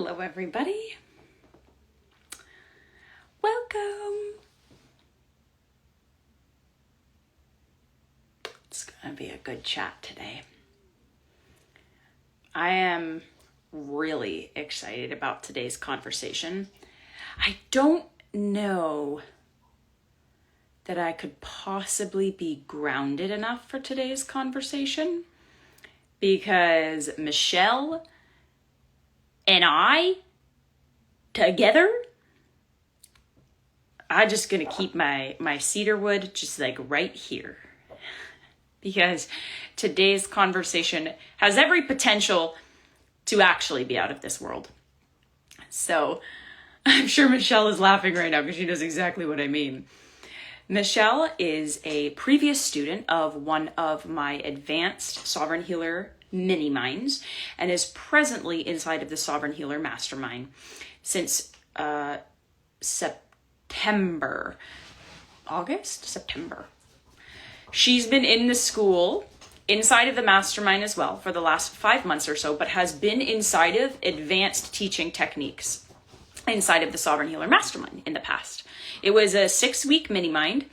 Hello, everybody. Welcome. It's going to be a good chat today. I am really excited about today's conversation. I don't know that I could possibly be grounded enough for today's conversation because Michelle and I together, I'm just gonna keep my cedar wood just like right here because today's conversation has every potential to actually be out of this world. So I'm sure Michelle is laughing right now because she knows exactly what I mean. Michelle is a previous student of one of my advanced Sovereign Healer mini minds and is presently inside of the Sovereign Healer Mastermind since September. She's been in the school inside of the mastermind as well for the last 5 months or so, but has been inside of advanced teaching techniques inside of the Sovereign Healer Mastermind in the past. It was a 6-week mini mind,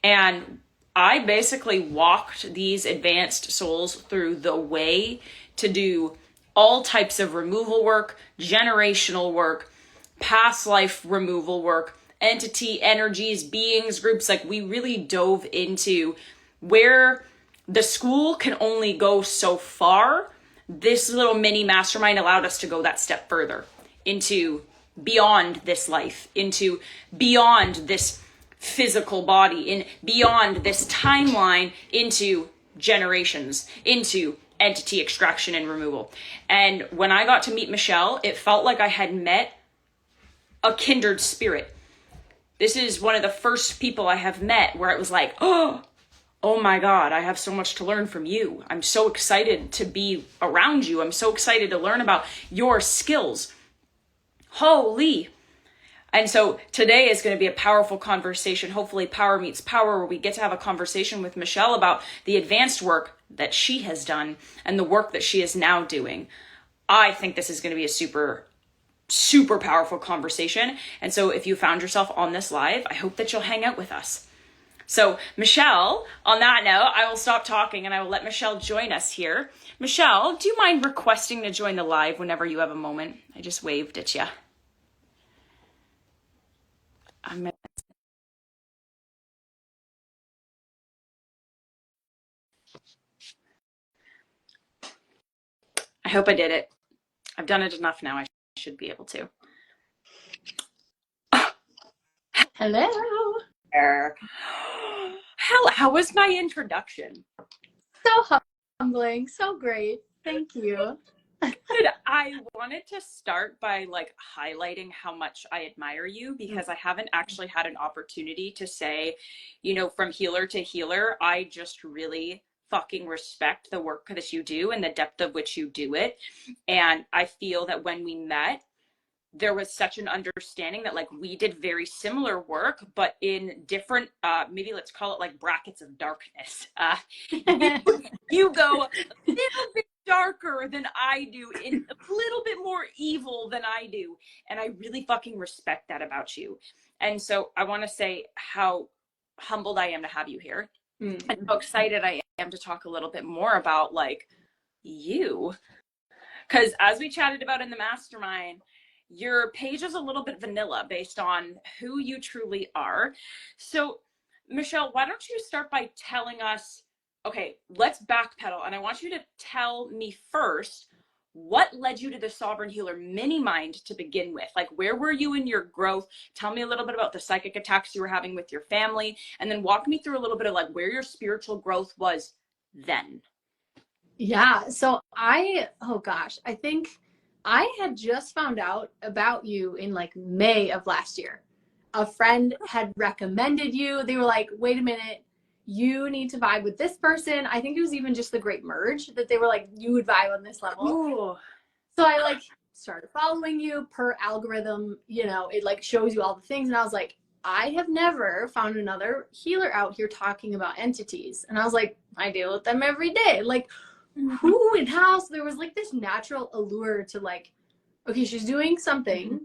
and I basically walked these advanced souls through the way to do all types of removal work, generational work, past life removal work, entity, energies, beings, groups. Like, we really dove into where the school can only go so far. This little mini mastermind allowed us to go that step further into beyond this life, into beyond this physical body, in beyond this timeline, into generations, into entity extraction and removal. And when I got to meet Michelle, it felt like I had met a kindred spirit. This is one of the first people I have met where it was like, oh my God, I have so much to learn from you. I'm so excited to be around you. I'm so excited to learn about your skills. Holy. And so today is going to be a powerful conversation. Hopefully power meets power, where we get to have a conversation with Michelle about the advanced work that she has done and the work that she is now doing. I think this is going to be a super powerful conversation. And so if you found yourself on this live, I hope that you'll hang out with us. So Michelle, on that note, I will stop talking and I will let Michelle join us here. Michelle, do you mind requesting to join the live whenever you have a moment? I just waved at you. I hope I did it. I've done it enough now. I should be able to. Hello. How was my introduction? So humbling. So great. Thank you. Good. I wanted to start by highlighting how much I admire you, because I haven't actually had an opportunity to say, from healer to healer, I just really fucking respect the work that you do and the depth of which you do it. And I feel that when we met, there was such an understanding that we did very similar work, but in different, maybe let's call it brackets of darkness. You go a little bit darker than I do, in a little bit more evil than I do. And I really fucking respect that about you. And so I want to say how humbled I am to have you here. And how excited I am to talk a little bit more about you. Because as we chatted about in the mastermind, your page is a little bit vanilla based on who you truly are. So Michelle, why don't you start by telling us, okay, let's backpedal. And I want you to tell me first, what led you to the Sovereign Healer mini mind to begin with? Where were you in your growth? Tell me a little bit about the psychic attacks you were having with your family, and then walk me through a little bit of where your spiritual growth was then. Yeah. So I think I had just found out about you in May of last year. A friend had recommended you. They were like, wait a minute, you need to vibe with this person. I think it was even just the Great Merge that they were like, you would vibe on this level. Ooh. So I started following you per algorithm, it shows you all the things. And I was like, I have never found another healer out here talking about entities. And I was like, I deal with them every day. Who and how? So there was this natural allure to okay, she's doing something.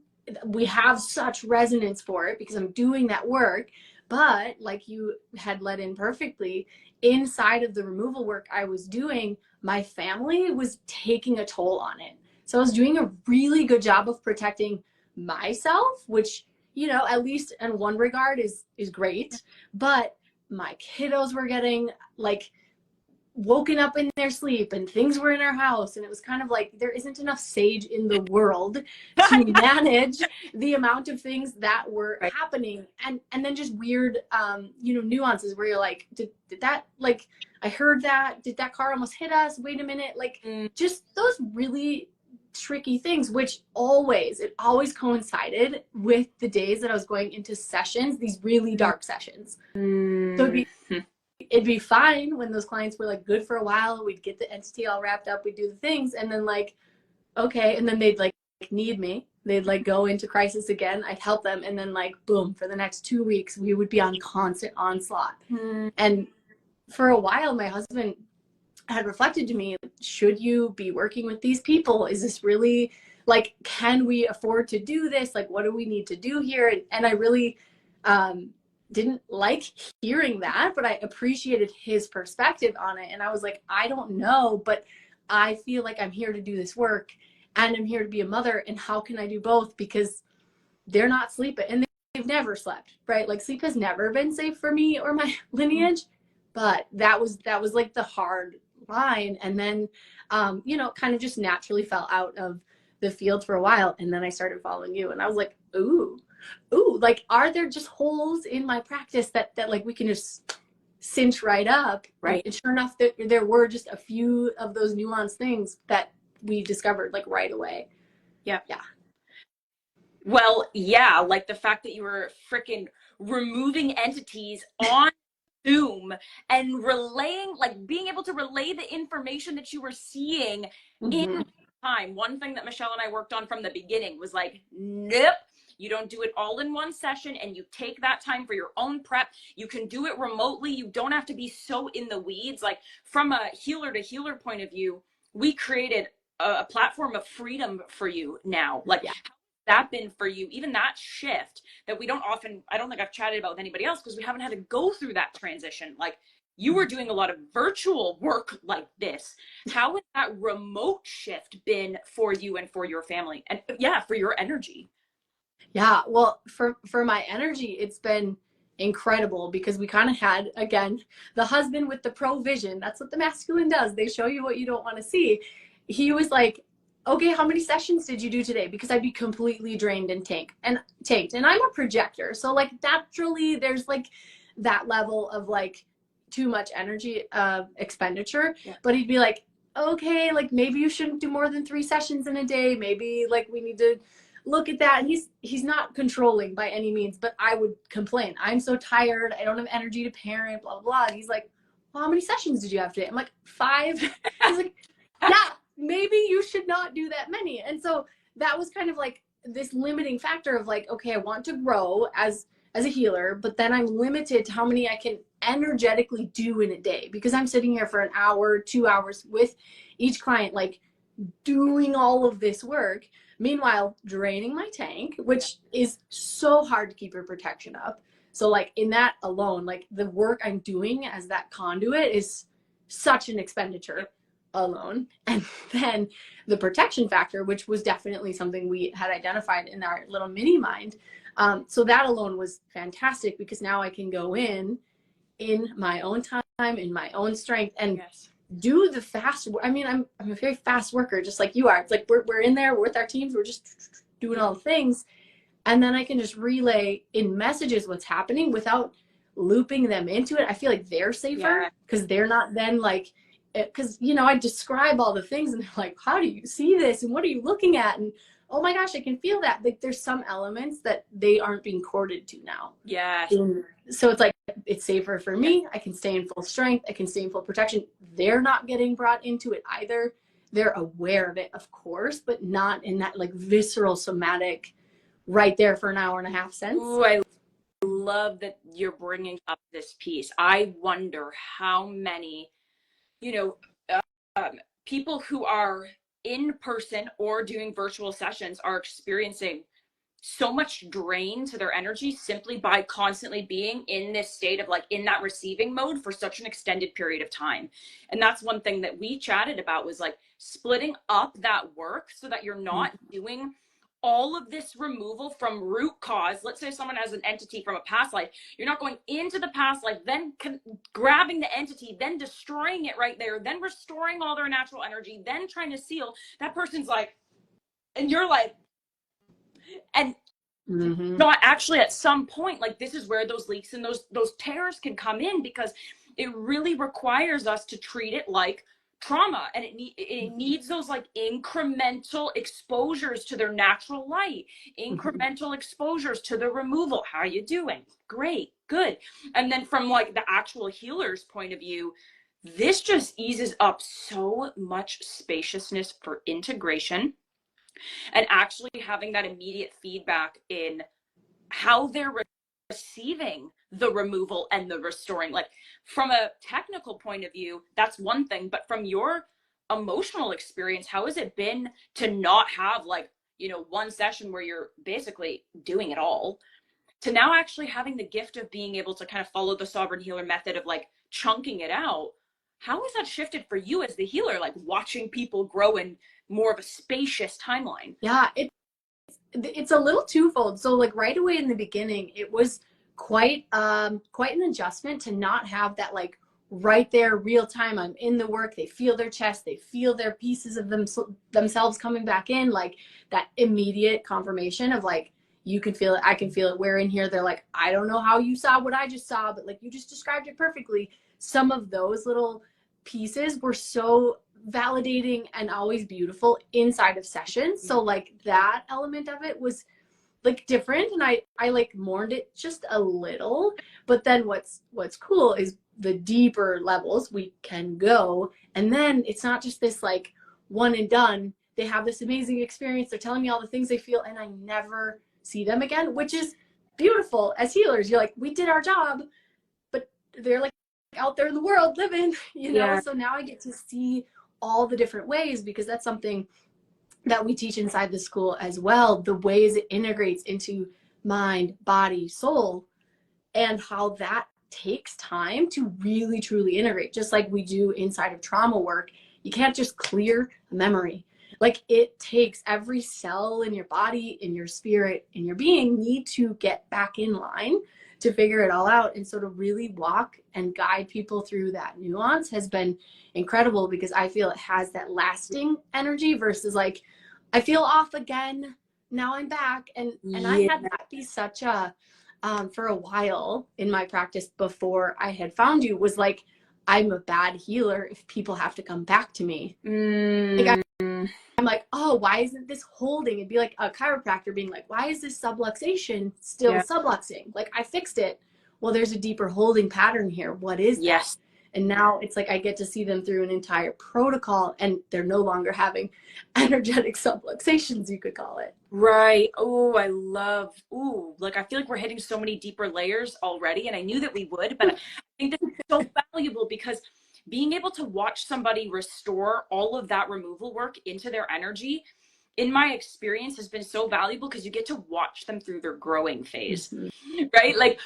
We have such resonance for it because I'm doing that work. But like you had let in perfectly, inside of the removal work I was doing, my family was taking a toll on it. So I was doing a really good job of protecting myself, which, you know, at least in one regard is great. But my kiddos were getting like woken up in their sleep and things were in our house, and it was kind of like there isn't enough sage in the world to manage the amount of things that were happening, and then just weird you know, nuances where you're like, did that, like, I heard that, did that car almost hit us, wait a minute, like just those really tricky things, which it always coincided with the days that I was going into sessions, these really dark sessions. So it'd be fine when those clients were like good for a while. We'd get the entity all wrapped up. We'd do the things. And then like, okay. And then they'd like need me. They'd like go into crisis again. I'd help them. And then like, boom, for the next 2 weeks, we would be on constant onslaught. And for a while, my husband had reflected to me, should you be working with these people? Is this really like, can we afford to do this? Like, what do we need to do here? And I really, didn't like hearing that, but I appreciated his perspective on it. And I was like, I don't know, but I feel like I'm here to do this work and I'm here to be a mother. And how can I do both? Because they're not sleeping and they've never slept, right? Like sleep has never been safe for me or my lineage, but that was like the hard line. And then, you know, kind of just naturally fell out of the field for a while. And then I started following you and I was like, ooh, like, are there just holes in my practice that like we can just cinch right up? Right. And sure enough, there were just a few of those nuanced things that we discovered like right away. Yeah. Well, yeah, like the fact that you were freaking removing entities on Zoom and relaying, like being able to relay the information that you were seeing in time. One thing that Michelle and I worked on from the beginning was like, nope. You don't do it all in one session and you take that time for your own prep. You can do it remotely. You don't have to be so in the weeds. Like from a healer to healer point of view, we created a platform of freedom for you now. Like how has that been for you? Even that shift that we don't often, I don't think I've chatted about with anybody else because we haven't had to go through that transition. Like you were doing a lot of virtual work like this. How has that remote shift been for you and for your family? And yeah, for your energy? Yeah, well, for my energy, it's been incredible because we kind of had, again, the husband with the provision. That's what the masculine does. They show you what you don't want to see. He was like, okay, how many sessions did you do today? Because I'd be completely drained and tanked. And I'm a projector. So like naturally there's like that level of like too much energy expenditure. Yeah. But he'd be like, okay, like maybe you shouldn't do more than 3 sessions in a day. Maybe like we need to look at that. And he's not controlling by any means, but I would complain. I'm so tired. I don't have energy to parent, blah, blah, blah. And he's like, well, how many sessions did you have today? I'm like, 5. He's like, yeah, maybe you should not do that many. And so that was kind of like this limiting factor of like, okay, I want to grow as a healer, but then I'm limited to how many I can energetically do in a day because I'm sitting here for an hour, 2 hours with each client, like doing all of this work. Meanwhile, draining my tank, which is so hard to keep your protection up. So like in that alone, like the work I'm doing as that conduit is such an expenditure alone. And then the protection factor, which was definitely something we had identified in our little mini mind. So that alone was fantastic because now I can go in my own time, in my own strength, and do the fast. I mean, I'm a very fast worker, just like you are. It's like we're in there, we're with our teams, we're just doing all the things, and then I can just relay in messages what's happening without looping them into it. I feel like they're safer because they're not then like, because you know I describe all the things and they're like, how do you see this and what are you looking at? And oh my gosh, I can feel that. Like there's some elements that they aren't being courted to now. Yeah. So it's like, it's safer for me. I can stay in full strength. I can stay in full protection. They're not getting brought into it either. They're aware of it, of course, but not in that like visceral somatic right there for an hour and a half sense. Ooh, I love that you're bringing up this piece. I wonder how many, you know, people who are in person or doing virtual sessions are experiencing so much drain to their energy simply by constantly being in this state of like in that receiving mode for such an extended period of time. And that's one thing that we chatted about, was like splitting up that work so that you're not doing all of this removal from root cause. Let's say someone has an entity from a past life. You're not going into the past life, then grabbing the entity, then destroying it right there, then restoring all their natural energy, then trying to seal. That person's like, and you're like, and not actually at some point, like this is where those leaks and those tears can come in, because it really requires us to treat it like trauma, and it needs those like incremental exposures to their natural light, incremental exposures to the removal. How are you doing? Great, good. And then from like the actual healer's point of view, this just eases up so much spaciousness for integration, and actually having that immediate feedback in how they're receiving the removal and the restoring. Like from a technical point of view, that's one thing, but from your emotional experience, how has it been to not have like, you know, one session where you're basically doing it all, to now actually having the gift of being able to kind of follow the sovereign healer method of like chunking it out? How has that shifted for you as the healer, like watching people grow in more of a spacious timeline? Yeah, it's a little twofold. So like right away in the beginning, it was quite an adjustment to not have that like right there real time. I'm in the work, they feel their chest, they feel their pieces of themselves coming back in, like that immediate confirmation of like, you can feel it, I can feel it, we're in here. They're like, I don't know how you saw what I just saw, but like you just described it perfectly. Some of those little pieces were so validating and always beautiful inside of sessions. So like that element of it was like different, and I like mourned it just a little. But then what's cool is the deeper levels we can go, and then it's not just this like one and done. They have this amazing experience, they're telling me all the things they feel, and I never see them again, which is beautiful. As healers, you're like, we did our job, but they're like out there in the world living, you know. Yeah. So now I get to see all the different ways, because that's something that we teach inside the school as well, the ways it integrates into mind, body, soul, and how that takes time to really truly integrate. Just like we do inside of trauma work, you can't just clear a memory. Like it takes every cell in your body, in your spirit, in your being need to get back in line to figure it all out. And so to really walk and guide people through that nuance has been incredible, because I feel it has that lasting energy versus like, I feel off again, now I'm back. And I had that be such a, for a while in my practice before I had found you, was like, I'm a bad healer if people have to come back to me. Like I'm like, oh, why isn't this holding? It'd be like a chiropractor being like, why is this subluxation still subluxing? Like I fixed it. Well, there's a deeper holding pattern here. What is that? And now it's like I get to see them through an entire protocol, and they're no longer having energetic subluxations, you could call it. Right. Oh, I love, like I feel like we're hitting so many deeper layers already, and I knew that we would, but I think this is so valuable, because being able to watch somebody restore all of that removal work into their energy, in my experience, has been so valuable, because you get to watch them through their growing phase, right? Like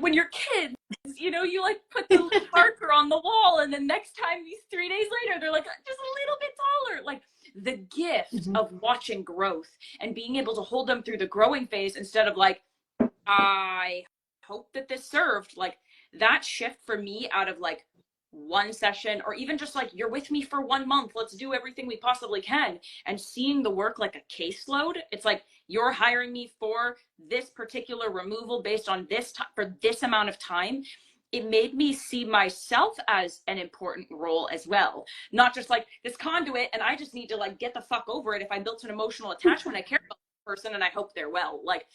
when you're kids, you know, you like put the marker on the wall, and then next time, 3 days later, they're like just a little bit taller. Like the gift of watching growth and being able to hold them through the growing phase, instead of like, I hope that this served. Like that shift for me out of like one session, or even just like, you're with me for 1 month, let's do everything we possibly can, and seeing the work like a caseload. It's like, you're hiring me for this particular removal based on this for this amount of time. It made me see myself as an important role as well, not just like this conduit, and I just need to like get the fuck over it if I built an emotional attachment. I care about the person and I hope they're well. Like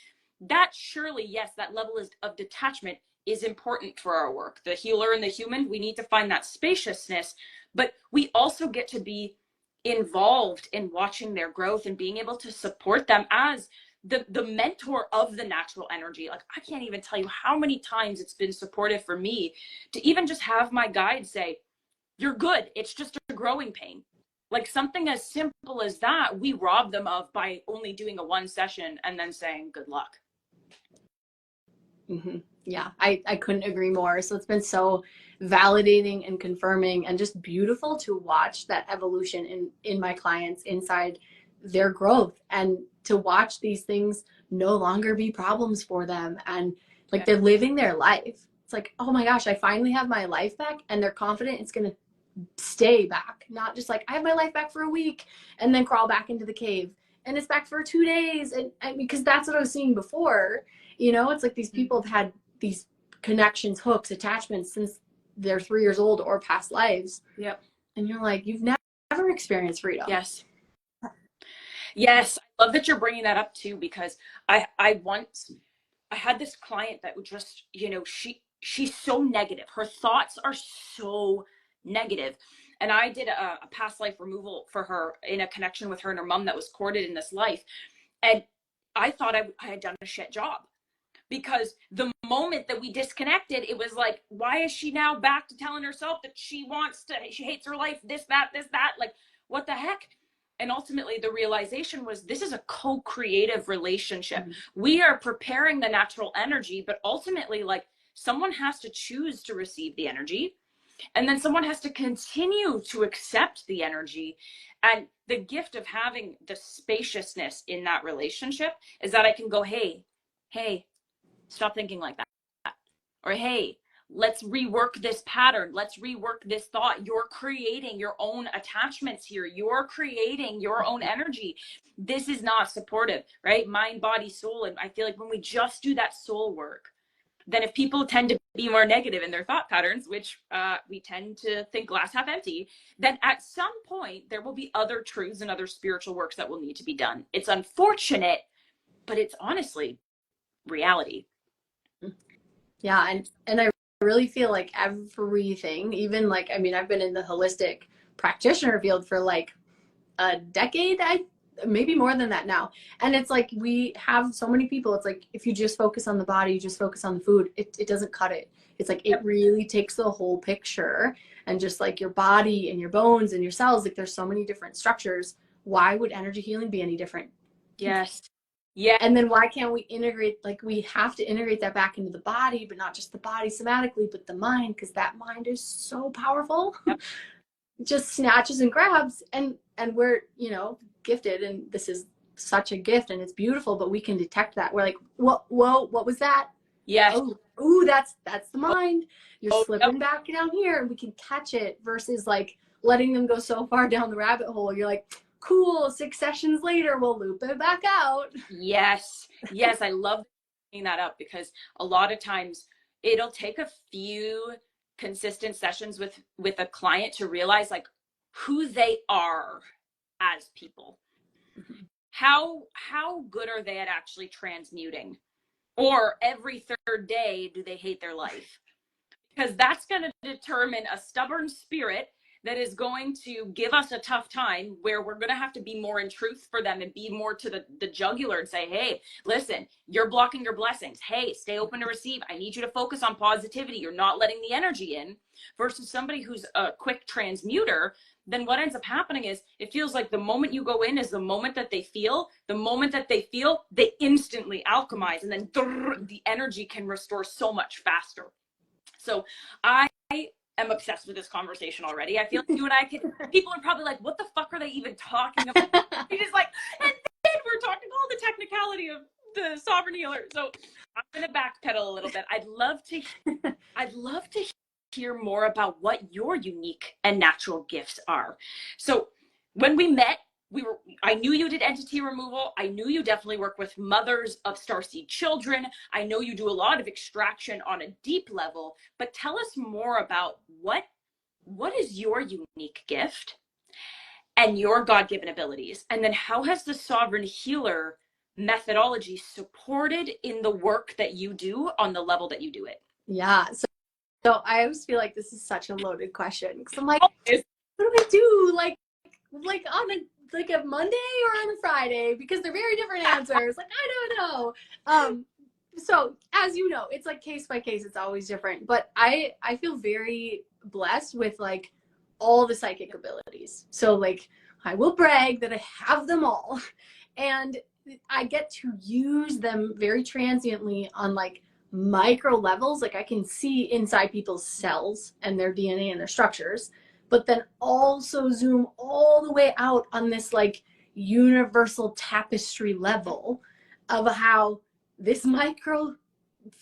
that, surely, yes, that level of detachment is important for our work. The healer and the human, we need to find that spaciousness, but we also get to be involved in watching their growth and being able to support them as the mentor of the natural energy. Like I can't even tell you how many times it's been supportive for me to even just have my guide say, you're good, it's just a growing pain. Like something as simple as that, we rob them of by only doing a one session and then saying good luck. Mm-hmm. Yeah, I couldn't agree more. So it's been so validating and confirming and just beautiful to watch that evolution in my clients inside their growth, and to watch these things no longer be problems for them, and like they're living their life. It's like, oh my gosh, I finally have my life back, and they're confident it's going to stay back, not just like I have my life back for a week and then crawl back into the cave and it's back for 2 days. And because that's what I was seeing before, you know, it's like these people have had these connections, hooks, attachments since they're 3 years old or past lives. Yep. And you're like, you've never experienced freedom. Yes. Yes. I love that you're bringing that up too, because I had this client that would just, you know, she's so negative. Her thoughts are so negative. And I did a past life removal for her in a connection with her and her mom that was corded in this life. And I thought I had done a shit job, because the moment that we disconnected, it was like, why is she now back to telling herself that she hates her life, this, that, like, what the heck? And ultimately the realization was, this is a co-creative relationship. Mm-hmm. We are preparing the natural energy, but ultimately, like, someone has to choose to receive the energy, and then someone has to continue to accept the energy. And the gift of having the spaciousness in that relationship is that I can go, hey, stop thinking like that. Or, hey, let's rework this pattern. Let's rework this thought. You're creating your own attachments here. You're creating your own energy. This is not supportive, right? Mind, body, soul. And I feel like when we just do that soul work, then if people tend to be more negative in their thought patterns, which we tend to think glass half empty, then at some point there will be other truths and other spiritual works that will need to be done. It's unfortunate, but it's honestly reality. Yeah, and I really feel like everything, even like, I mean, I've been in the holistic practitioner field for like a decade, maybe more than that now. And it's like, we have so many people, it's like, if you just focus on the body, you just focus on the food, it doesn't cut it. It's like, it really takes the whole picture, and just like your body and your bones and your cells, like there's so many different structures. Why would energy healing be any different? Yes. Yeah. And then why can't we integrate, like we have to integrate that back into the body, but not just the body somatically, but the mind, because that mind is so powerful. Yep. Just snatches and grabs, and we're, you know, gifted, and this is such a gift and it's beautiful, but we can detect that. We're like, whoa, what was that? Yes. Oh, that's the mind. You're slipping back down here, and we can catch it, versus like letting them go so far down the rabbit hole. You're like, cool, 6 sessions later, we'll loop it back out. Yes. I love bringing that up, because a lot of times it'll take a few consistent sessions with a client to realize like who they are as people. Mm-hmm. How good are they at actually transmuting? Or every third day, do they hate their life? Because that's going to determine a stubborn spirit that is going to give us a tough time, where we're going to have to be more in truth for them and be more to the jugular and say, hey, listen, you're blocking your blessings. Hey, stay open to receive. I need you to focus on positivity. You're not letting the energy in. Versus somebody who's a quick transmuter, then what ends up happening is it feels like the moment you go in is the moment that they feel. The moment that they feel, they instantly alchemize, and then the energy can restore so much faster. So I am obsessed with this conversation already. I feel like you and I people are probably like, what the fuck are they even talking about? It's just like, and then we're talking all the technicality of the sovereign healer. So I'm going to backpedal a little bit. I'd love to hear more about what your unique and natural gifts are. So when we met, I knew you did entity removal. I knew you definitely work with mothers of starseed children. I know you do a lot of extraction on a deep level, but tell us more about what is your unique gift and your God-given abilities? And then how has the sovereign healer methodology supported in the work that you do on the level that you do it? Yeah. So I always feel like this is such a loaded question, because I'm like, what do I do? Like on a Monday or on a Friday, because they're very different answers. Like, I don't know. So as you know, it's like case by case, it's always different. But I feel very blessed with like all the psychic abilities. So like, I will brag that I have them all. And I get to use them very transiently on like micro levels. Like I can see inside people's cells and their DNA and their structures, but then also zoom all the way out on this like universal tapestry level of how this micro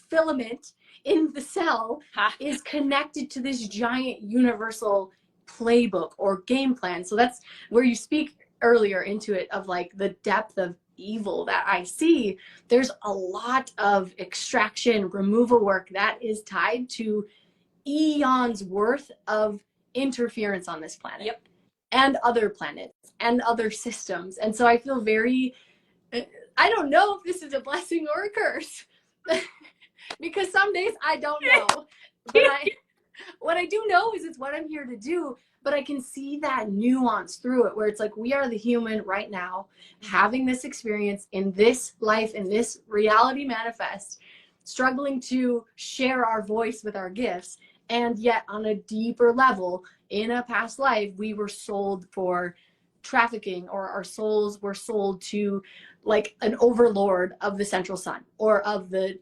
filament in the cell is connected to this giant universal playbook or game plan. So that's where you speak earlier into it of like the depth of evil that I see. There's a lot of extraction, removal work that is tied to eons worth of interference on this planet. Yep. And other planets and other systems. And so I feel very, I don't know if this is a blessing or a curse. Because some days I don't know. But what I do know is it's what I'm here to do. But I can see that nuance through it where it's like we are the human right now having this experience in this life, in this reality manifest, struggling to share our voice with our gifts. And yet on a deeper level, in a past life, we were sold for trafficking, or our souls were sold to like an overlord of the central sun or of the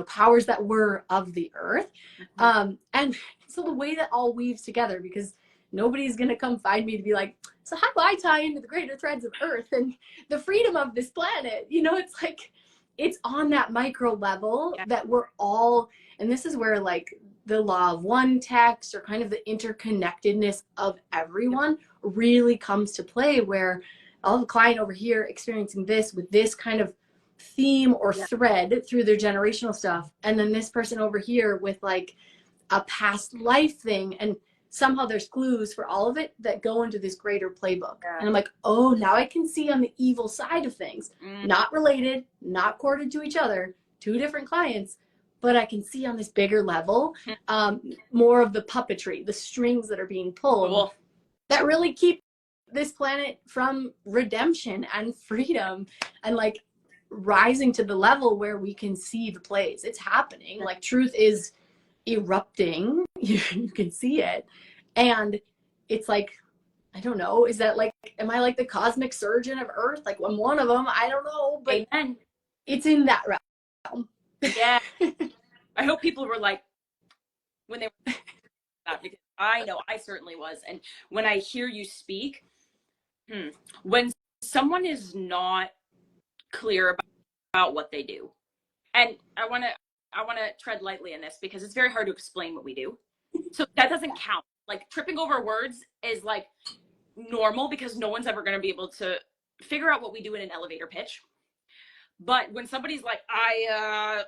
powers that were of the earth. And so the way that all weaves together, because nobody's going to come find me to be like, so how do I tie into the greater threads of earth and the freedom of this planet? It's like, it's on that micro level that we're all, and this is where like the law of one text or kind of the interconnectedness of everyone really comes to play, where I'll have a client over here experiencing this with this kind of theme or thread through their generational stuff, and then this person over here with like a past life thing, and somehow there's clues for all of it that go into this greater playbook. And I'm like, oh, now I can see on the evil side of things, not related, not corded to each other, two different clients, but I can see on this bigger level more of the puppetry, the strings that are being pulled that really keep this planet from redemption and freedom and like rising to the level where we can see the plays. It's happening. Like truth is erupting. You can see it. And it's like, I don't know, is that like, am I like the cosmic surgeon of earth? Like I'm one of them, I don't know, but Amen. It's in that realm. Yeah. I hope people were like, when they were that, because I know I certainly was. And when I hear you speak, when someone is not clear about what they do, and I want to tread lightly in this because it's very hard to explain what we do. So that doesn't count. Like tripping over words is like normal because no one's ever going to be able to figure out what we do in an elevator pitch. But when somebody's like, I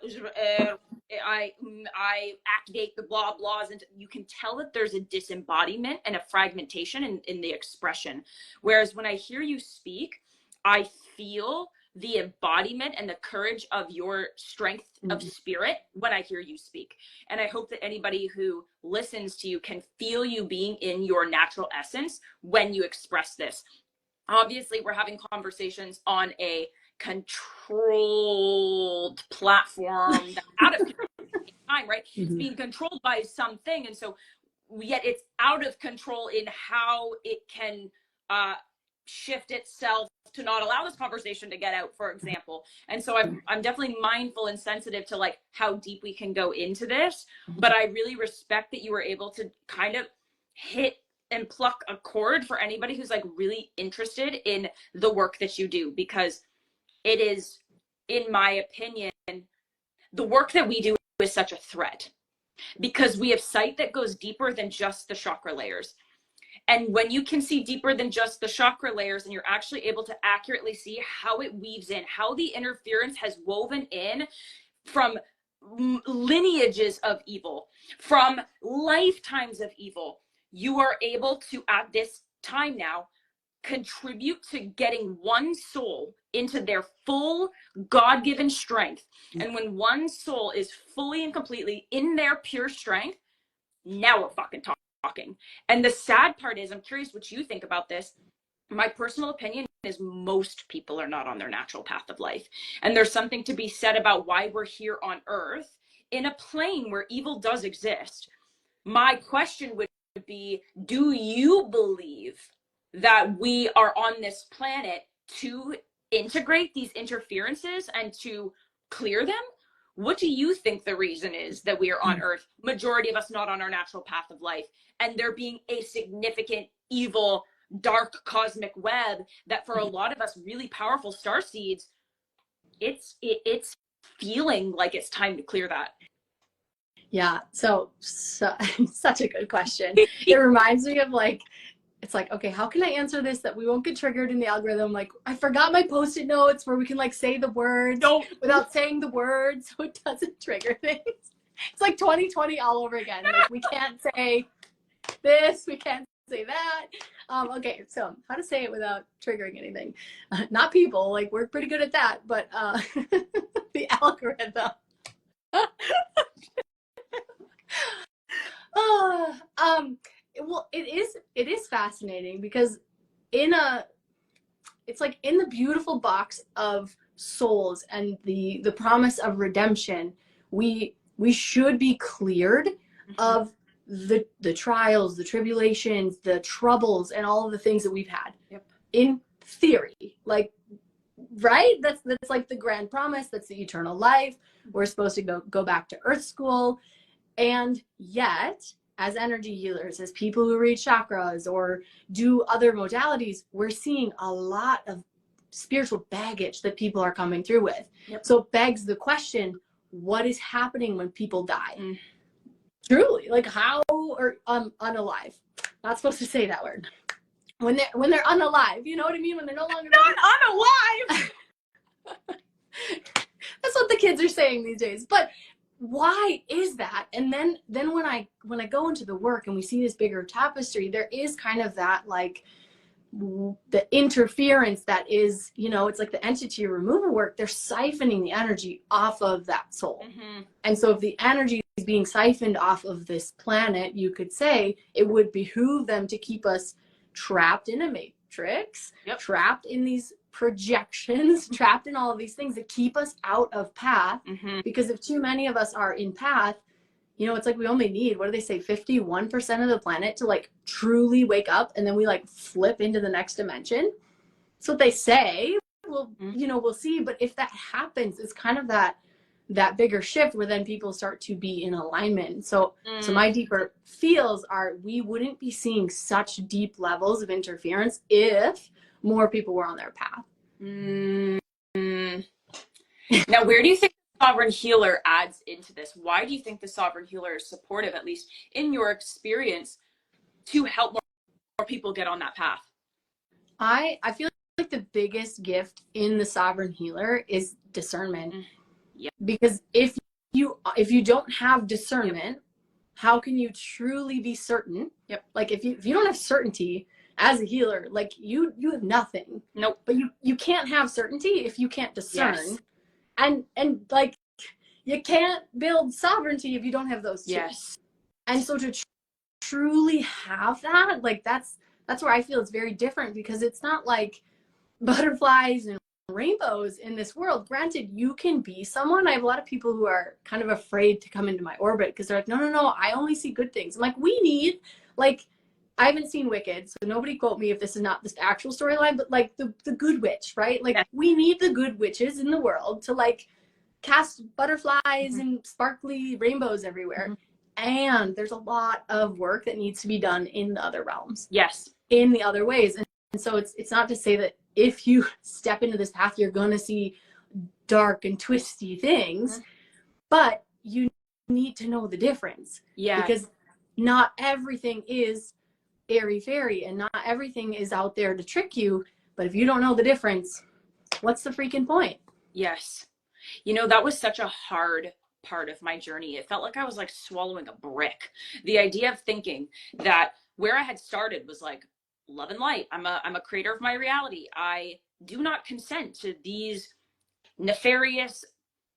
activate the blah blahs, and you can tell that there's a disembodiment and a fragmentation in the expression. Whereas when I hear you speak, I feel the embodiment and the courage of your strength of spirit when I hear you speak. And I hope that anybody who listens to you can feel you being in your natural essence when you express this. Obviously, we're having conversations on a controlled platform that's out of time, right? It's being controlled by something. And so yet it's out of control in how it can shift itself to not allow this conversation to get out, for example. And so I'm definitely mindful and sensitive to like how deep we can go into this, but I really respect that you were able to kind of hit and pluck a chord for anybody who's like really interested in the work that you do, because it is, in my opinion, the work that we do is such a threat because we have sight that goes deeper than just the chakra layers. And when you can see deeper than just the chakra layers and you're actually able to accurately see how it weaves in, how the interference has woven in from lineages of evil, from lifetimes of evil, you are able to, at this time now, contribute to getting one soul into their full God-given strength. And when one soul is fully and completely in their pure strength, now we're fucking talking. And the sad part is, I'm curious what you think about this. My personal opinion is most people are not on their natural path of life. And there's something to be said about why we're here on earth in a plane where evil does exist. My question would be, do you believe that we are on this planet to integrate these interferences and to clear them? What do you think the reason is that we are on Earth, majority of us not on our natural path of life, and there being a significant evil, dark cosmic web that for a lot of us really powerful star seeds, it's feeling like it's time to clear that? Yeah, so such a good question. It reminds me of like, it's like, okay, how can I answer this that we won't get triggered in the algorithm? Like, I forgot my Post-it notes where we can like say the words without saying the words so it doesn't trigger things. It's like 2020 all over again. Like, we can't say this, we can't say that. Okay, so how to say it without triggering anything. Not people, like we're pretty good at that, but the algorithm. Well, it is fascinating because it's like in the beautiful box of souls and the promise of redemption, we should be cleared of the trials, the tribulations, the troubles, and all of the things that we've had. Yep. In theory, like, right? That's like the grand promise. That's the eternal life. We're supposed to go back to Earth school. And yet, as energy healers, as people who read chakras or do other modalities, we're seeing a lot of spiritual baggage that people are coming through with. Yep. So it begs the question, what is happening when people die? Truly, like how, or unalive. Not supposed to say that word. When they're unalive, you know what I mean? When they're no longer unalive. That's what the kids are saying these days. But why is that? And then when I go into the work and we see this bigger tapestry, there is kind of that like the interference that is, you know, it's like the entity removal work. They're siphoning the energy off of that soul. And so if the energy is being siphoned off of this planet, you could say it would behoove them to keep us trapped in a matrix, trapped in these projections, trapped in all of these things that keep us out of path. Because if too many of us are in path, you know, it's like we only need, what do they say, 51% of the planet to like truly wake up, and then we like flip into the next dimension. That's what they say. Well, you know, we'll see. But if that happens, it's kind of that bigger shift where then people start to be in alignment. So my deeper feels are we wouldn't be seeing such deep levels of interference if more people were on their path. Now, where do you think the sovereign healer adds into this? Why do you think the sovereign healer is supportive, at least in your experience, to help more people get on that path? I feel like the biggest gift in the sovereign healer is discernment. Because if you don't have discernment, how can you truly be certain? Like if you don't have certainty as a healer, like you have nothing. Nope. But you can't have certainty if you can't discern. And like you can't build sovereignty if you don't have those two. And so to truly have that, like that's where I feel it's very different, because it's not like butterflies and rainbows in this world. Granted, you can be someone. I have a lot of people who are kind of afraid to come into my orbit because they're like, no, I only see good things. I'm like, we need, like, I haven't seen Wicked, so nobody quote me if this is not this actual storyline, but like the good witch, right? Like we need the good witches in the world to like cast butterflies and sparkly rainbows everywhere. And there's a lot of work that needs to be done in the other realms. In the other ways. And so it's not to say that if you step into this path, you're going to see dark and twisty things, but you need to know the difference. Because not everything is airy fairy and not everything is out there to trick you. But if you don't know the difference, what's the freaking point? You know, that was such a hard part of my journey. It felt like I was like swallowing a brick. The idea of thinking that where I had started was like love and light. I'm a creator of my reality. I do not consent to these nefarious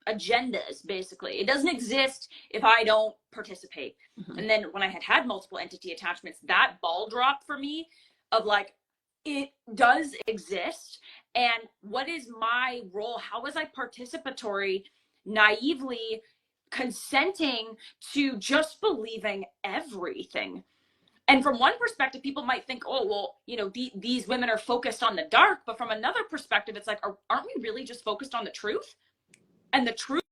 agendas, basically. It doesn't exist if I don't participate. And then when I had multiple entity attachments, that ball dropped for me of like, it does exist. And what is my role? How was I participatory, naively consenting to just believing everything? And from one perspective, people might think, oh, well, you know, these women are focused on the dark. But from another perspective, it's like, aren't we really just focused on the truth? And the truth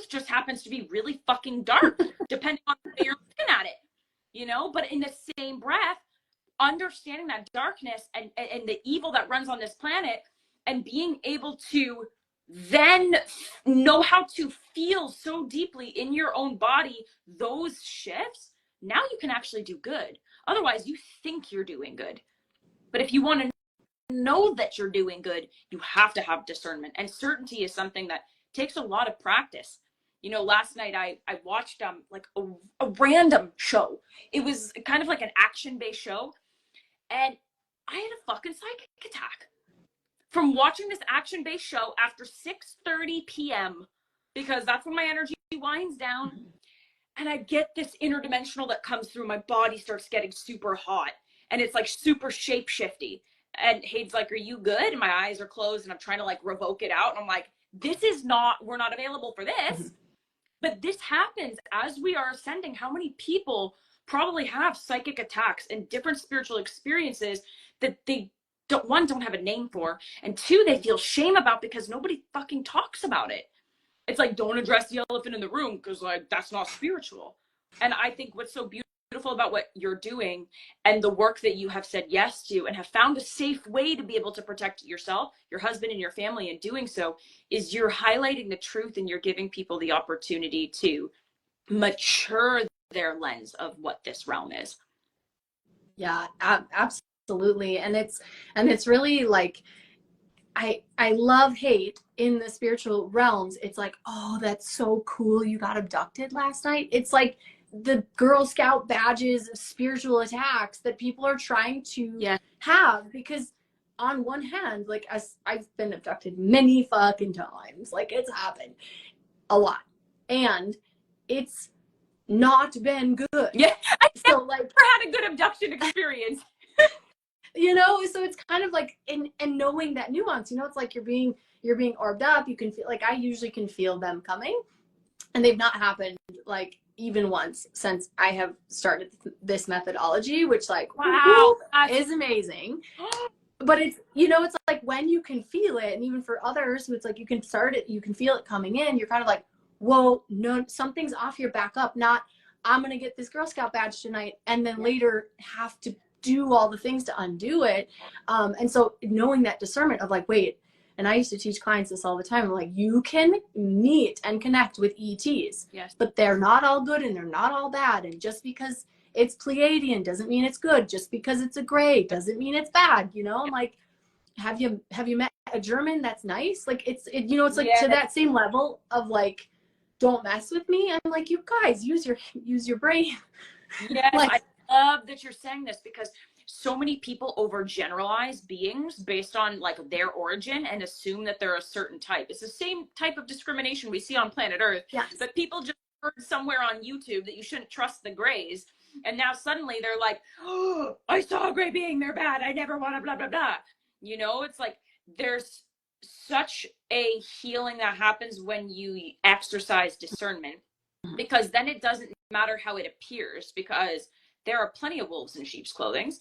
just happens to be really fucking dark, depending on the way you're looking at it, you know? But in the same breath, understanding that darkness and the evil that runs on this planet, and being able to then know how to feel so deeply in your own body those shifts, now you can actually do good. Otherwise, you think you're doing good. But if you want to know that you're doing good, you have to have discernment. And certainty is something that takes a lot of practice. You know, last night I watched like a random show. It was kind of like an action-based show. And I had a fucking psychic attack from watching this action-based show after 6:30 p.m. because that's when my energy winds down. And I get this interdimensional that comes through. My body starts getting super hot and it's like super shape-shifty. And Hayden's like, are you good? And my eyes are closed and I'm trying to like revoke it out. And I'm like, we're not available for this. But this happens as we are ascending. How many people probably have psychic attacks and different spiritual experiences that they don't have a name for, and two, they feel shame about because nobody fucking talks about it. It's like, don't address the elephant in the room because like that's not spiritual. And I think what's so beautiful about what you're doing and the work that you have said yes to and have found a safe way to be able to protect yourself, your husband, and your family in doing so is you're highlighting the truth and you're giving people the opportunity to mature their lens of what this realm is. Yeah, absolutely. And it's really like, I love hate in the spiritual realms. It's like, oh, that's so cool. You got abducted last night. It's like the Girl Scout badges of spiritual attacks that people are trying to have, because on one hand, like I've been abducted many fucking times. Like it's happened a lot. And it's not been good. Yeah. I so like never had a good abduction experience. You know, so it's kind of like and knowing that nuance, you know, it's like you're being orbed up. You can feel, like I usually can feel them coming, and they've not happened like even once since I have started this methodology, which like wow, is amazing. But it's, you know, it's like when you can feel it, and even for others who it's like you can feel it coming in, you're kind of like, whoa, no, something's off here, back up. Not, I'm gonna get this Girl Scout badge tonight and then later have to do all the things to undo it. And so knowing that discernment of like, wait, and I used to teach clients this all the time. I'm like, you can meet and connect with ETs, yes, but they're not all good and they're not all bad. And just because it's Pleiadian doesn't mean it's good. Just because it's a gray doesn't mean it's bad. You know, I'm like, have you met a German that's nice? Like you know, it's like to that same level of like, don't mess with me. I'm like, you guys use your brain. Yes, like, I love that you're saying this because so many people overgeneralize beings based on like their origin and assume that they're a certain type. It's the same type of discrimination we see on planet Earth, but people just heard somewhere on YouTube that you shouldn't trust the grays. And now suddenly they're like, oh, I saw a gray being, they're bad, I never want to blah, blah, blah. You know, it's like there's such a healing that happens when you exercise discernment, because then it doesn't matter how it appears, because there are plenty of wolves in sheep's clothing,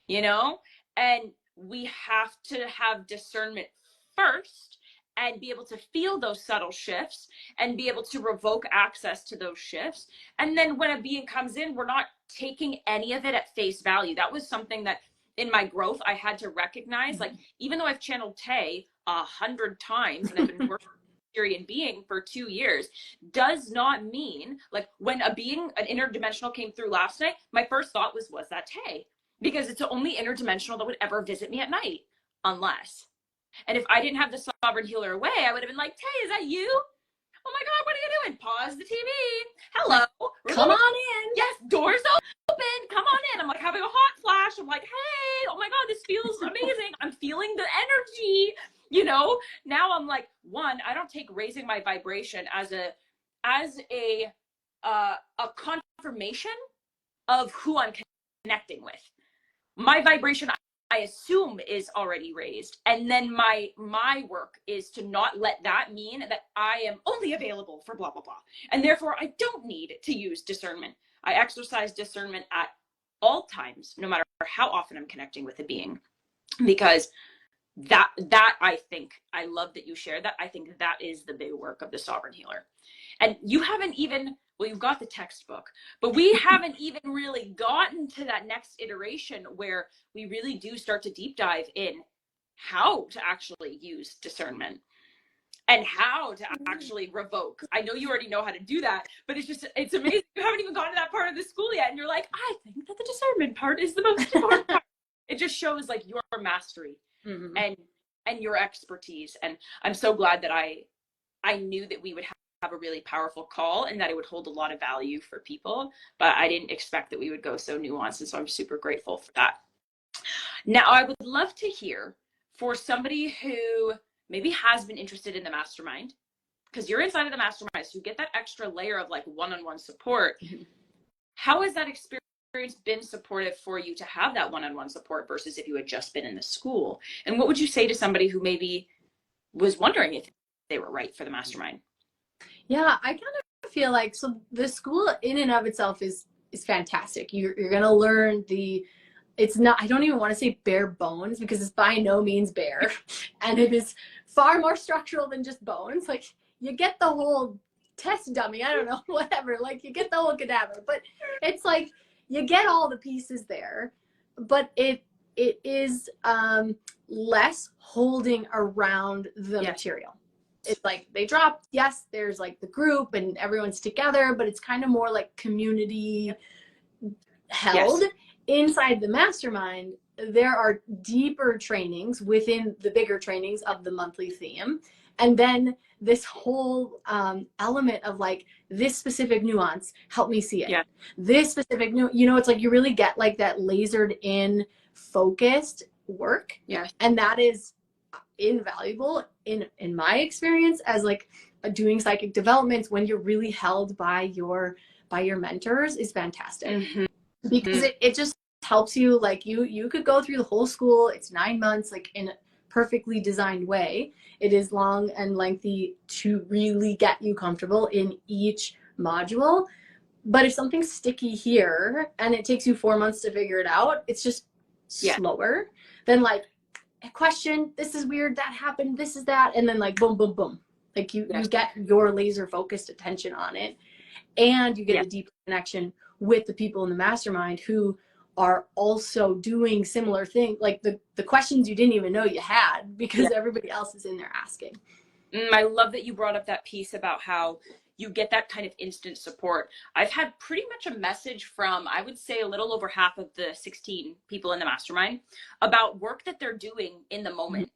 you know, and we have to have discernment first and be able to feel those subtle shifts and be able to revoke access to those shifts. And then when a being comes in, we're not taking any of it at face value. That was something that in my growth I had to recognize. Like, even though I've channeled Tay 100 times and I've been working Syrian being for 2 years, does not mean like when a being, an interdimensional came through last night, my first thought was that Tay? Because it's the only interdimensional that would ever visit me at night, unless. And if I didn't have the sovereign healer away, I would have been like, Tay, is that you? Oh my God, what are you doing? Pause the TV. Hello. Come on in. Yes, doors open. Come on in. I'm like having a hot flash. I'm like, hey, oh my God, this feels amazing. I'm feeling the energy. You know, now I'm like, one, I don't take raising my vibration as a confirmation of who I'm connecting with. My vibration, I assume, is already raised, and then my work is to not let that mean that I am only available for blah blah blah, and therefore I don't need to use discernment. I exercise discernment at all times, no matter how often I'm connecting with a being, because that I think, I love that you shared that. I think that is the big work of the sovereign healer. And you haven't even, well, you've got the textbook, but we haven't even really gotten to that next iteration where we really do start to deep dive in how to actually use discernment and how to actually revoke. I know you already know how to do that, but it's amazing. You haven't even gotten to that part of the school yet. And you're like, I think that the discernment part is the most important part. It just shows like your mastery and your expertise. And I'm so glad that I knew that we would have a really powerful call and that it would hold a lot of value for people, but I didn't expect that we would go so nuanced. And so I'm super grateful for that. Now, I would love to hear for somebody who maybe has been interested in the mastermind, because you're inside of the mastermind, so you get that extra layer of like one-on-one support. How has that experience been supportive for you to have that one-on-one support versus if you had just been in the school? And what would you say to somebody who maybe was wondering if they were right for the mastermind? Yeah, I kind of feel like, so the school in and of itself is fantastic. You're going to learn it's not, I don't even want to say bare bones because it's by no means bare. And it is far more structural than just bones. Like you get the whole test dummy, I don't know, whatever, like you get the whole cadaver, but it's like you get all the pieces there, but it is less holding around the material. It's like they drop, yes, there's like the group and everyone's together, but it's kind of more like community held. Inside the mastermind, there are deeper trainings within the bigger trainings of the monthly theme. And then this whole element of like this specific nuance, help me see it. Yeah. This specific, it's like you really get like that lasered in focused work. Yeah. And that is invaluable in my experience as like doing psychic developments when you're really held by your mentors is fantastic. Because it just helps you, like you could go through the whole school. It's 9 months, like in a perfectly designed way. It is long and lengthy to really get you comfortable in each module. But if something's sticky here and it takes you 4 months to figure it out, it's just slower than like a question, this is weird, that happened, this is that, and then like boom, boom, boom. Like you get your laser focused attention on it, and you get a deeper connection with the people in the mastermind who are also doing similar things, like the questions you didn't even know you had because everybody else is in there asking. I love that you brought up that piece about how you get that kind of instant support. I've had pretty much a message from, I would say, a little over half of the 16 people in the mastermind about work that they're doing in the moment.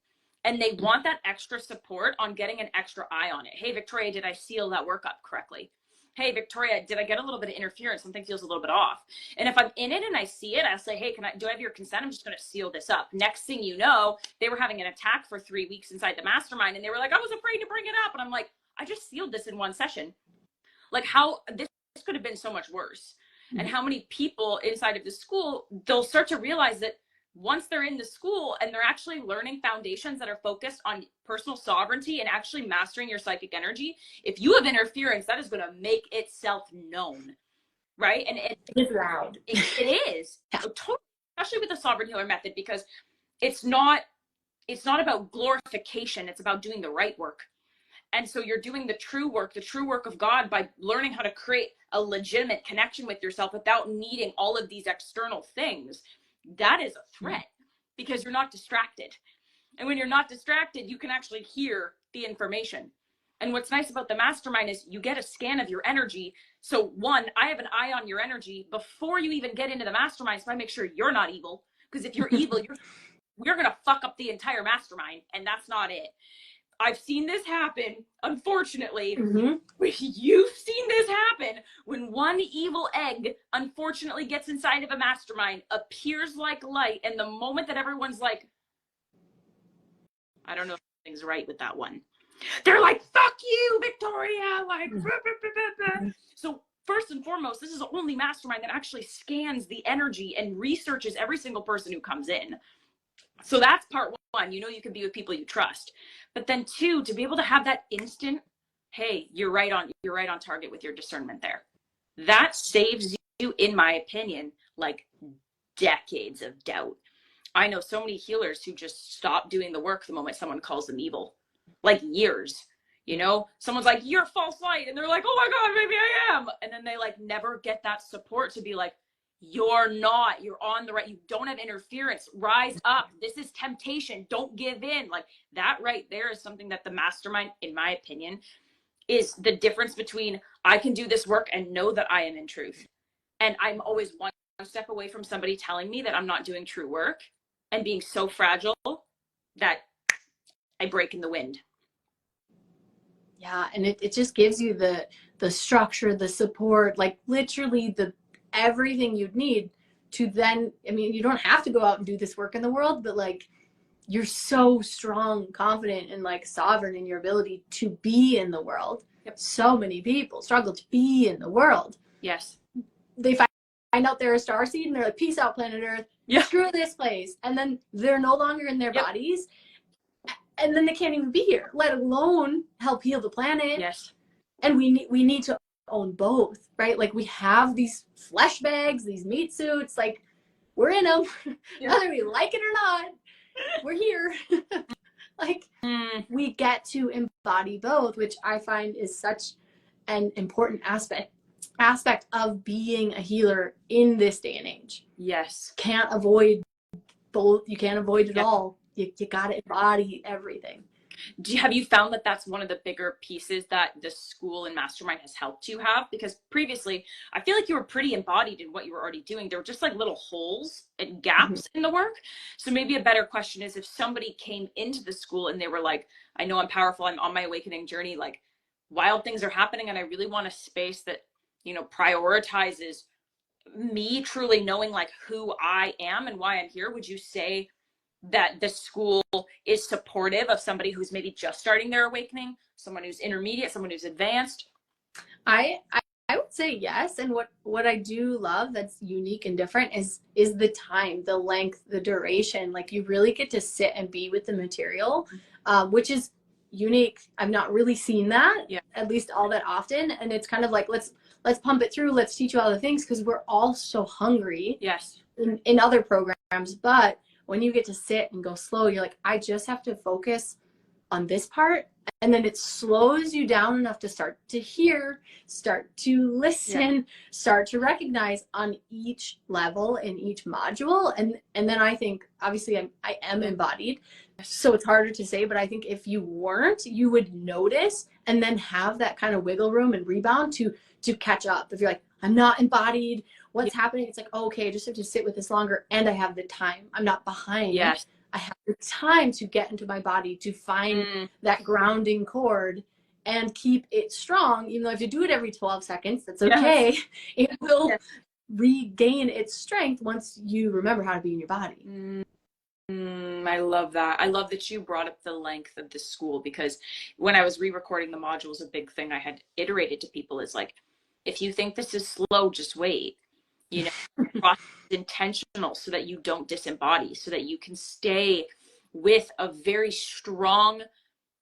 And they want that extra support on getting an extra eye on it. Hey, Victoria, did I seal that work up correctly? Hey, Victoria, did I get a little bit of interference? Something feels a little bit off. And if I'm in it and I see it, I'll say, hey, do I have your consent? I'm just going to seal this up. Next thing you know, they were having an attack for 3 weeks inside the mastermind. And they were like, I was afraid to bring it up. And I'm like, I just sealed this in one session. Like how this could have been so much worse. And how many people inside of the school, they'll start to realize that once they're in the school and they're actually learning foundations that are focused on personal sovereignty and actually mastering your psychic energy, if you have interference, that is going to make itself known, right? And it is loud. It is. Totally, especially with the sovereign healer method, because it's not about glorification. It's about doing the right work. And so you're doing the true work of God by learning how to create a legitimate connection with yourself without needing all of these external things. That is a threat because you're not distracted. And when you're not distracted, you can actually hear the information. And what's nice about the mastermind is you get a scan of your energy. So one, I have an eye on your energy before you even get into the mastermind. So I make sure you're not evil, because if you're evil, we're going to fuck up the entire mastermind. And that's not it. I've seen this happen, unfortunately. You've seen this happen when one evil egg, unfortunately, gets inside of a mastermind, appears like light, and the moment that everyone's like, I don't know if something's right with that one, they're like, fuck you, Victoria! Like, So first and foremost, this is the only mastermind that actually scans the energy and researches every single person who comes in. So that's part one. You can be with people you trust. But then two, to be able to have that instant, hey, you're right on target with your discernment there. That saves you, in my opinion, like decades of doubt. I know so many healers who just stop doing the work the moment someone calls them evil, like years. You know, someone's like, you're false light. And they're like, oh my God, maybe I am. And then they like never get that support to be like, you're not, you're on the right, you don't have interference, rise up. This is temptation. Don't give in. Like that right there is something that the mastermind, in my opinion, is the difference between I can do this work and know that I am in truth. And I'm always one step away from somebody telling me that I'm not doing true work and being so fragile that I break in the wind. Yeah, and it just gives you the structure, the support, like literally the everything you'd need to then, I mean, you don't have to go out and do this work in the world, but like you're so strong, confident, and like sovereign in your ability to be in the world. Yep. So many people struggle to be in the world. Yes. They find out they're a starseed and they're like, peace out, planet Earth. Yeah. Screw this place. And then they're no longer in their bodies. And then they can't even be here, let alone help heal the planet. Yes. And we need to own both, right? Like we have these flesh bags, these meat suits, like we're in them, whether we like it or not, we're here. Like we get to embody both, which I find is such an important aspect of being a healer in this day and age. Yes. Can't avoid both. You can't avoid it all. You got to embody everything. Have you found that that's one of the bigger pieces that the school and mastermind has helped you have? Because previously, I feel like you were pretty embodied in what you were already doing. There were just like little holes and gaps in the work. So maybe a better question is if somebody came into the school and they were like, I know I'm powerful, I'm on my awakening journey, like wild things are happening and I really want a space that, you know, prioritizes me truly knowing like who I am and why I'm here. Would you say that the school is supportive of somebody who's maybe just starting their awakening, someone who's intermediate, someone who's advanced? I would say yes. And what I do love that's unique and different is the time, the length, the duration. Like you really get to sit and be with the material, which is unique. I've not really seen that, at least all that often. And it's kind of like, let's pump it through. Let's teach you all the things because we're all so hungry in other programs. But when you get to sit and go slow, you're like, I just have to focus on this part. And then it slows you down enough to start to hear, start to listen, start to recognize on each level in each module. And then I think, obviously I am embodied, so it's harder to say, but I think if you weren't, you would notice and then have that kind of wiggle room and rebound to catch up. If you're like, I'm not embodied, what's happening? It's like, oh, okay, I just have to sit with this longer and I have the time. I'm not behind. Yes. I have the time to get into my body, to find that grounding cord and keep it strong. Even though if you do it every 12 seconds, that's okay. It will regain its strength once you remember how to be in your body. I love that. I love that you brought up the length of the school, because when I was re-recording the modules, a big thing I had iterated to people is like, if you think this is slow, just wait. You know, process is intentional so that you don't disembody, so that you can stay with a very strong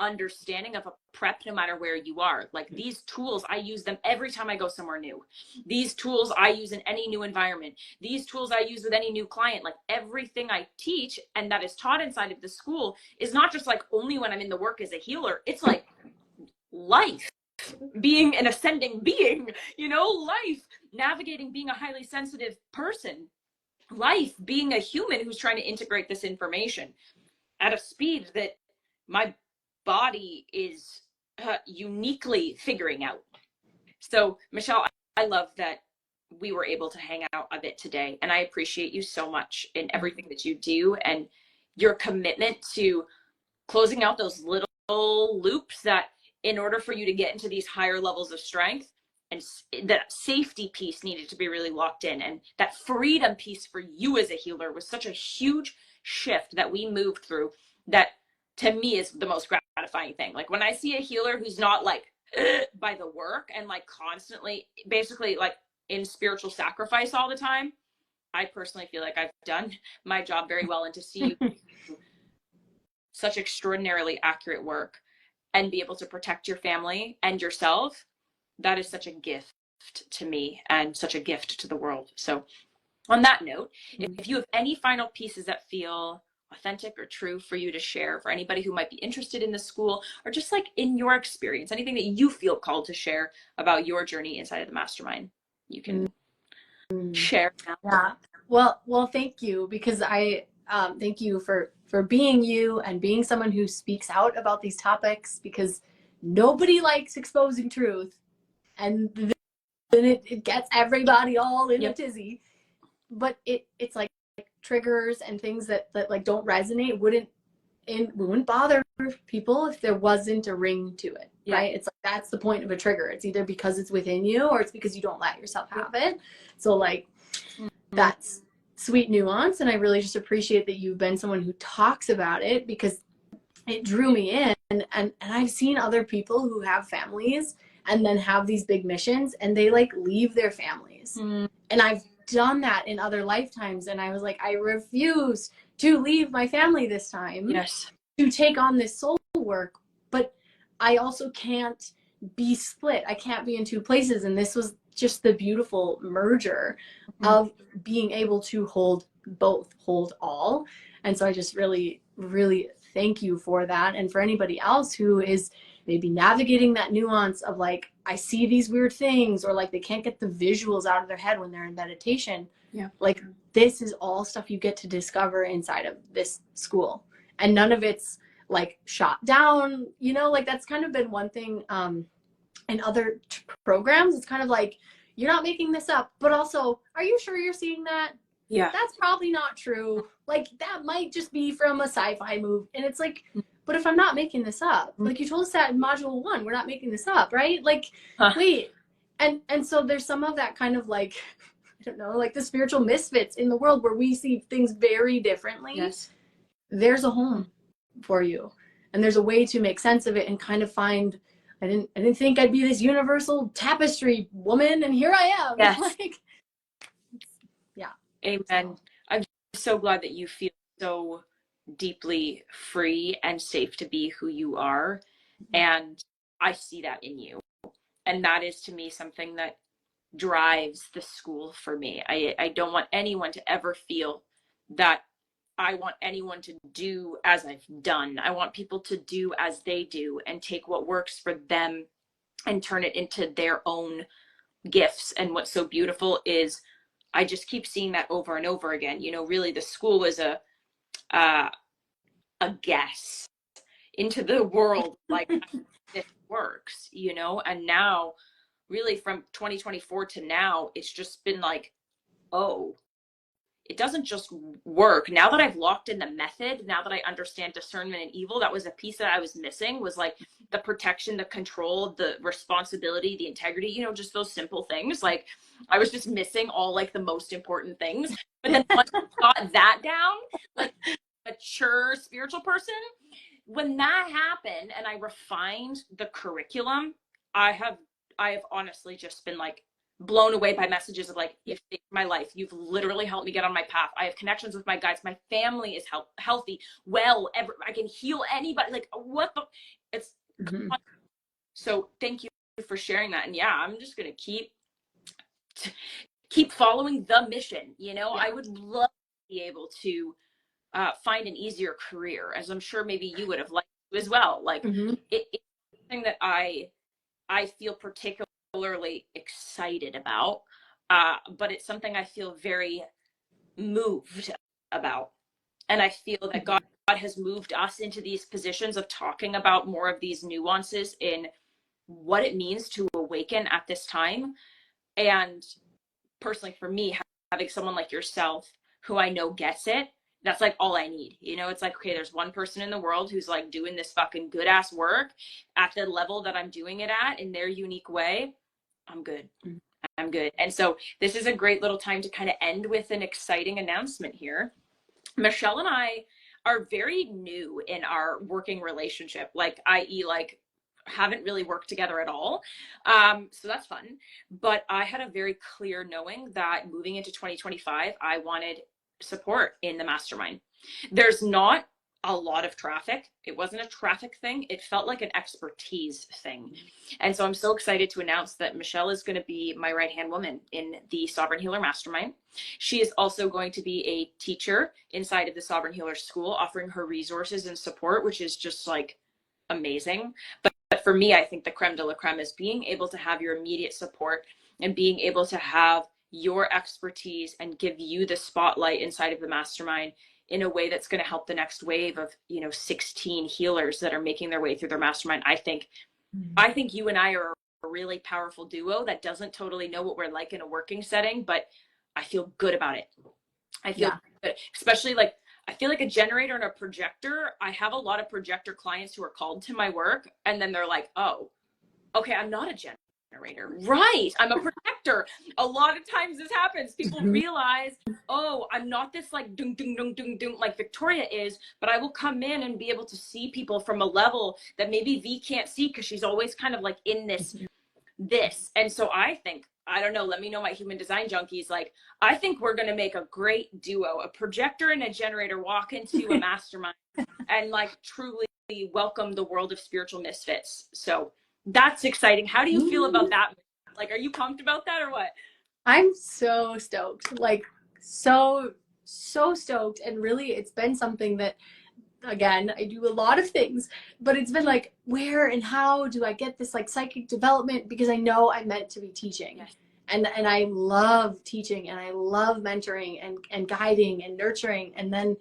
understanding of a prep no matter where you are. Like these tools, I use them every time I go somewhere new. These tools I use in any new environment. These tools I use with any new client. Like everything I teach and that is taught inside of the school is not just like only when I'm in the work as a healer. It's like life, being an ascending being, you know, life, navigating being a highly sensitive person, life, being a human who's trying to integrate this information at a speed that my body is uniquely figuring out. So Michelle, I love that we were able to hang out a bit today, and I appreciate you so much in everything that you do and your commitment to closing out those little loops that in order for you to get into these higher levels of strength, and that safety piece needed to be really locked in, and that freedom piece for you as a healer was such a huge shift that we moved through, that to me is the most gratifying thing. Like when I see a healer who's not like by the work and like constantly basically like in spiritual sacrifice all the time, I personally feel like I've done my job very well. And to see you such extraordinarily accurate work and be able to protect your family and yourself, that is such a gift to me and such a gift to the world. So On that note, if you have any final pieces that feel authentic or true for you to share for anybody who might be interested in the school, or just like in your experience, anything that you feel called to share about your journey inside of the mastermind, you can share now. Yeah. Well, thank you, because I thank you for being you and being someone who speaks out about these topics, because nobody likes exposing truth, and then it gets everybody all in a tizzy. But it's like triggers and things that like don't resonate wouldn't bother people if there wasn't a ring to it, right? It's like that's the point of a trigger. It's either because it's within you or it's because you don't let yourself have it. So like that's sweet nuance, and I really just appreciate that you've been someone who talks about it, because it drew me in. And I've seen other people who have families and then have these big missions, and they like leave their families. And I've done that in other lifetimes, and I was like, I refuse to leave my family this time to take on this soul work. But I also can't be split. I can't be in two places. And this was just the beautiful merger of being able to hold both, hold all. And so I just really, really thank you for that. And for anybody else who is maybe navigating that nuance of like, I see these weird things, or like they can't get the visuals out of their head when they're in meditation. Like this is all stuff you get to discover inside of this school, and none of it's like shot down, you know, like that's kind of been one thing in other programs. It's kind of like, you're not making this up, but also, are you sure you're seeing that? That's probably not true. Like that might just be from a sci-fi movie. And it's like, but if I'm not making this up, like you told us that in module 1, we're not making this up, right? Like, wait. And so there's some of that kind of like, I don't know, like the spiritual misfits in the world where we see things very differently. There's a home for you, and there's a way to make sense of it and kind of find, I didn't think I'd be this universal tapestry woman, and here I am. Like, Amen. I'm so glad that you feel so deeply free and safe to be who you are. And I see that in you. And that is to me something that drives the school for me. I don't want anyone to ever feel that I want anyone to do as I've done. I want people to do as they do and take what works for them and turn it into their own gifts. And what's so beautiful is I just keep seeing that over and over again. You know, really the school was a guess into the world, like this works, you know. And now really from 2024 to now, it's just been like, oh, it doesn't just work. Now that I've locked in the method, now that I understand discernment and evil, that was a piece that I was missing, was like the protection, the control, the responsibility, the integrity, you know, just those simple things. Like I was just missing all like the most important things. But then once I got that down, like mature spiritual person, when that happened and I refined the curriculum, I have honestly just been like blown away by messages of like, you've saved my life. You've literally helped me get on my path. I have connections with my guides. My family is healthy, well, I can heal anybody. Like what the, it's so thank you for sharing that. And yeah, I'm just going to keep following the mission. You know, I would love to be able to find an easier career, as I'm sure maybe you would have liked to as well. Like it's something that I feel particularly excited about, but it's something I feel very moved about. And I feel that God has moved us into these positions of talking about more of these nuances in what it means to awaken at this time. And personally for me, having someone like yourself who I know gets it, that's like all I need. You know, it's like, okay, there's one person in the world who's like doing this fucking good ass work at the level that I'm doing it at in their unique way. I'm good. I'm good. And so this is a great little time to kind of end with an exciting announcement here. Michelle and I are very new in our working relationship, like, i.e., like, haven't really worked together at all. So that's fun. But I had a very clear knowing that moving into 2025, I wanted support in the mastermind. There's not a lot of traffic. It wasn't a traffic thing. It felt like an expertise thing. And so I'm so excited to announce that Michelle is going to be my right-hand woman in the Sovereign Healer Mastermind. She is also going to be a teacher inside of the Sovereign Healer School, offering her resources and support, which is just like amazing. But for me, I think the creme de la creme is being able to have your immediate support and being able to have your expertise and give you the spotlight inside of the mastermind in a way that's going to help the next wave of, 16 healers that are making their way through their mastermind. I think you and I are a really powerful duo that doesn't totally know what we're like in a working setting, but I feel good about it. I feel good, especially like, I feel like a generator and a projector. I have a lot of projector clients who are called to my work and then they're like, oh, okay, I'm not a generator. Right. I'm a protector. A lot of times this happens. People realize, oh, I'm not this like dung, dung, dung, dung, dung, like Victoria is, but I will come in and be able to see people from a level that maybe V can't see because she's always kind of like in this. And so I think, I don't know, let me know my human design junkies. Like, I think we're going to make a great duo, a projector and a generator walk into a mastermind and like truly welcome the world of spiritual misfits. So that's exciting. How do you feel about that? Like, are you pumped about that or what? I'm so stoked, like so stoked. And really, it's been something that, again, I do a lot of things, but it's been like, where and how do I get this like psychic development? Because I know I'm meant to be teaching. Yes. And I love teaching and I love mentoring and guiding and nurturing. And then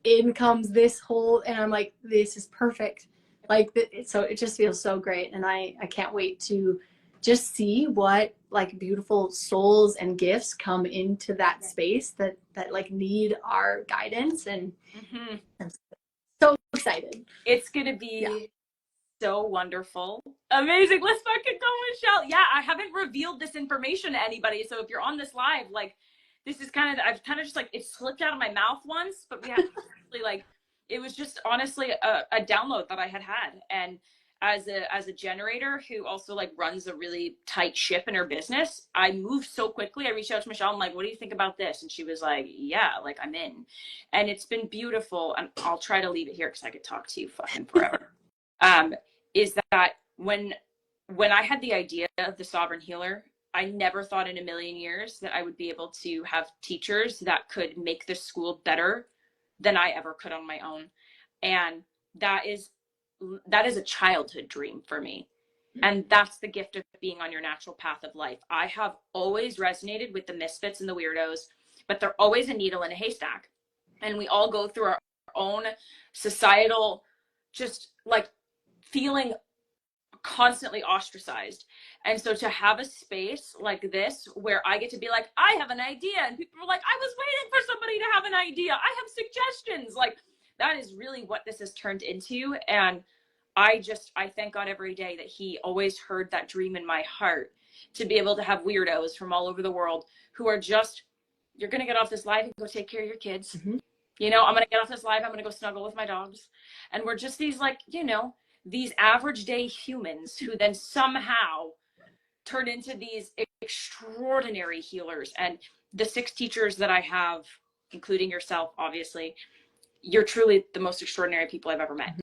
in comes this whole, and I'm like, this is perfect. Like, so it just feels so great. And I can't wait to just see what like beautiful souls and gifts come into that space that like need our guidance. And I'm so excited. It's going to be so wonderful. Amazing. Let's fucking go, Michelle. Yeah, I haven't revealed this information to anybody. So if you're on this live, like, this is I've kind of just like, it slipped out of my mouth once, but we had like, it was just honestly a download that I had. And as a generator who also like runs a really tight ship in her business, I moved so quickly. I reached out to Michelle. I'm like, what do you think about this? And she was like, yeah, like I'm in. And it's been beautiful. And I'll try to leave it here because I could talk to you fucking forever. Is that when I had the idea of the Sovereign Healer, I never thought in a million years that I would be able to have teachers that could make this school better than I ever could on my own. And that is a childhood dream for me. And that's the gift of being on your natural path of life. I have always resonated with the misfits and the weirdos, but they're always a needle in a haystack. And we all go through our own societal, just like feeling constantly ostracized. And so to have a space like this where I get to be like, I have an idea, and people are like, I was waiting for somebody to have an idea, I have suggestions, like that is really what this has turned into. And I thank God every day that he always heard that dream in my heart, to be able to have weirdos from all over the world who are just, you're going to get off this live and go take care of your kids. I'm going to get off this live, I'm going to go snuggle with my dogs. And we're just these like, these average day humans who then somehow turn into these extraordinary healers. And the 6 teachers that I have, including yourself, obviously, you're truly the most extraordinary people I've ever met.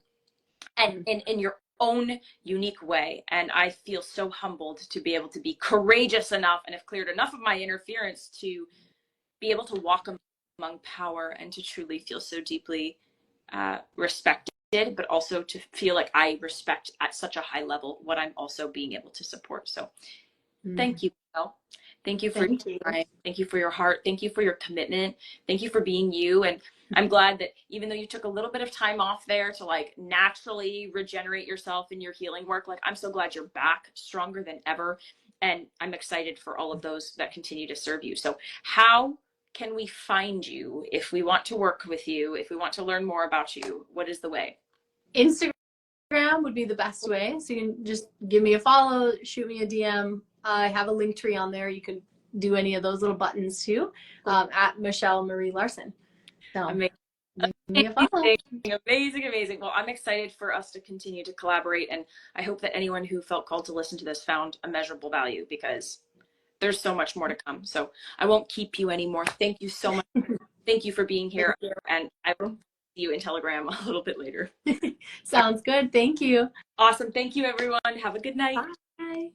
And in your own unique way. And I feel so humbled to be able to be courageous enough and have cleared enough of my interference to be able to walk among power and to truly feel so deeply respected, but also to feel like I respect at such a high level what I'm also being able to support. So thank you, Michelle. Thank you for your time. Thank you for your heart. Thank you for your commitment. Thank you for being you. And I'm glad that even though you took a little bit of time off there to like naturally regenerate yourself in your healing work, like I'm so glad you're back stronger than ever. And I'm excited for all of those that continue to serve you. So how can we find you if we want to work with you, if we want to learn more about you? What is the way? Instagram would be the best way. So you can just give me a follow, shoot me a DM. I have a link tree on there. You can do any of those little buttons too, at Michelle Marie Larson. So amazing. Amazing. Well, I'm excited for us to continue to collaborate. And I hope that anyone who felt called to listen to this found a measurable value, because there's so much more to come. So I won't keep you anymore. Thank you so much. Thank you for being here. And I will see you in Telegram a little bit later. Sounds good. Thank you. Awesome. Thank you, everyone. Have a good night. Bye.